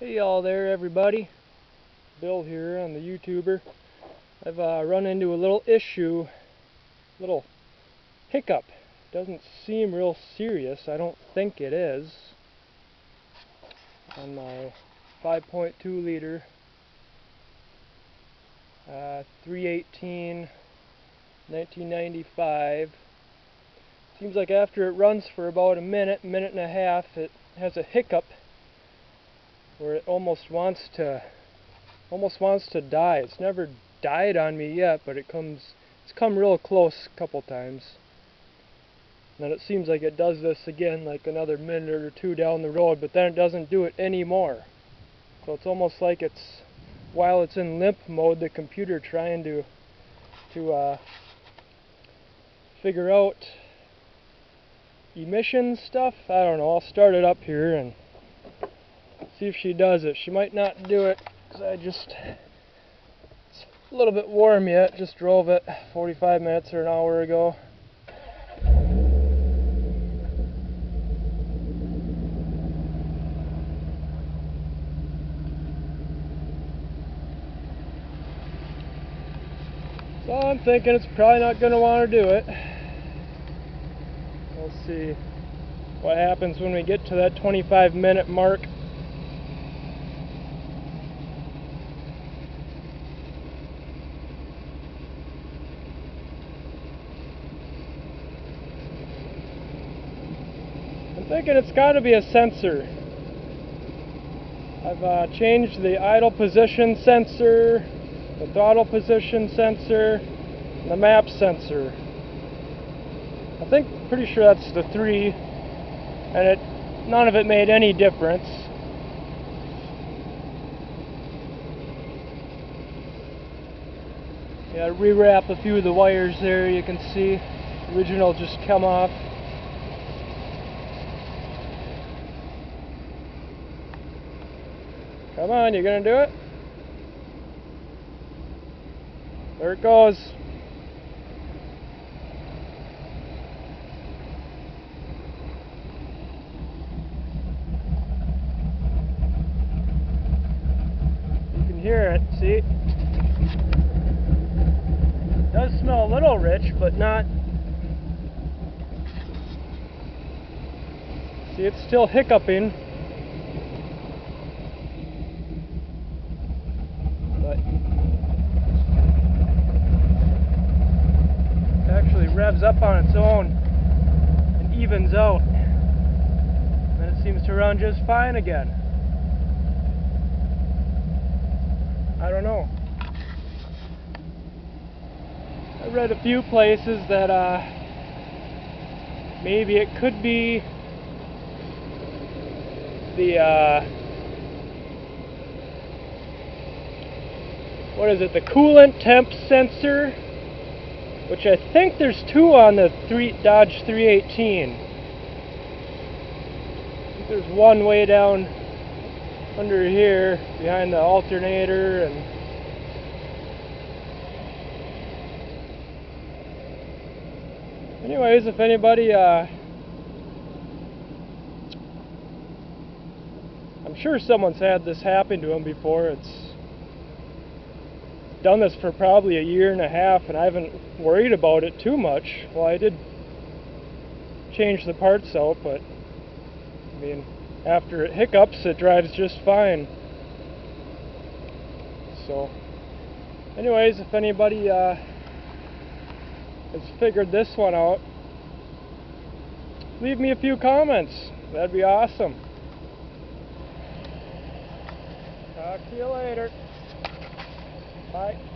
Hey all there everybody, Bill here on the YouTuber. I've run into a little issue, little hiccup. Doesn't seem real serious, I don't think it is, on my 5.2 liter 318 1995. Seems like after it runs for about a minute and a half, it has a hiccup where it almost wants to die. It's never died on me yet, but it's come real close a couple times. And then it seems like it does this again like another minute or two down the road, but then it doesn't do it anymore. So it's almost like it's, while it's in limp mode, the computer trying to figure out emission stuff. I don't know, I'll start it up here and see if she does it. She might not do it, because it's a little bit warm yet. Just drove it 45 minutes or an hour ago. So I'm thinking it's probably not going to want to do it. We'll see what happens when we get to that 25-minute mark. I'm thinking it's got to be a sensor. I've changed the idle position sensor, the throttle position sensor, and the map sensor. Pretty sure that's the 3, and none of it made any difference. Yeah, rewrap a few of the wires there, you can see. The original just come off. Come on, you gonna do it? There it goes. You can hear it, see? It does smell a little rich, but not. See, it's still hiccuping. But it actually revs up on its own and evens out. Then it seems to run just fine again. I don't know. I read a few places that maybe it could be the what is it, the coolant temp sensor, which I think there's 2 on the Dodge 318. I think there's one way down under here behind the alternator, and anyways, if anybody I'm sure someone's had this happen to them before. It's done this for probably a year and a half, and I haven't worried about it too much. Well, I did change the parts out, but I mean, after it hiccups, it drives just fine. So anyways, if anybody has figured this one out, leave me a few comments. That'd be awesome. Talk to you later. Bye.